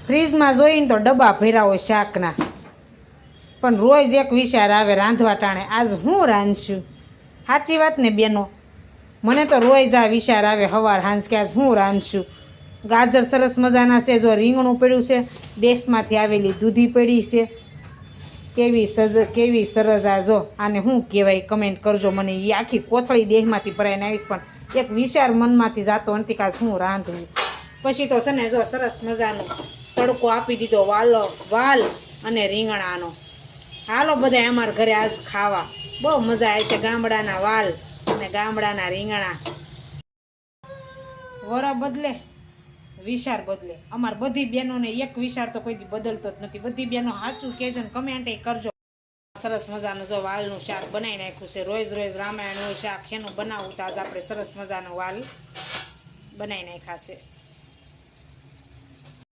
ફ્રીજમાં જોઈને તો ડબ્બા ભર્યા હોય શાકના, પણ રોજ એક વિચાર આવે રાંધવા ટાણે આજ હું રાંધશું. સાચી વાત ને બેનો? મને તો રોજ આ વિચાર આવે સવાર સાંજ કે આજ હું રાંધશું. ગાજર સરસ મજાના છે, જો રીંગણું પડ્યું છે, દેશમાંથી આવેલી દૂધી પડી છે, કેવી સરસ આ જો. આને શું કહેવાય કમેન્ટ કરજો મને. એ આખી કોથળી દેહમાંથી ભરાઈને આવીશ, પણ એક વિચાર મનમાંથી જાતો નથી કે આજ હું રાંધું. પછી તો છે ને જો સરસ મજાનો તડકો આપી દીધો વાલ અને રીંગણાનો. હાલો બધા અમારા ઘરે આજ ખાવા, બહુ મજા આવે છે. ગામડાના વાલ અને ગામડાના રીંગણા. વર બદલે વિચાર બદલે. અમાર બધી બહેનોને એક વિચાર તો કોઈ દી બદલતો જ નથી. બધી બહેનો સાચું કહેજો ને કમેન્ટ કરજો. સરસ મજાનું જો વાલનું શાક બનાવી નાખ્યું છે. રોજ રોજ રામાયણ હોય શાક એનું બનાવવું તો આજ આપણે સરસ મજાનું વાલ બનાવી નાખ્યા છે.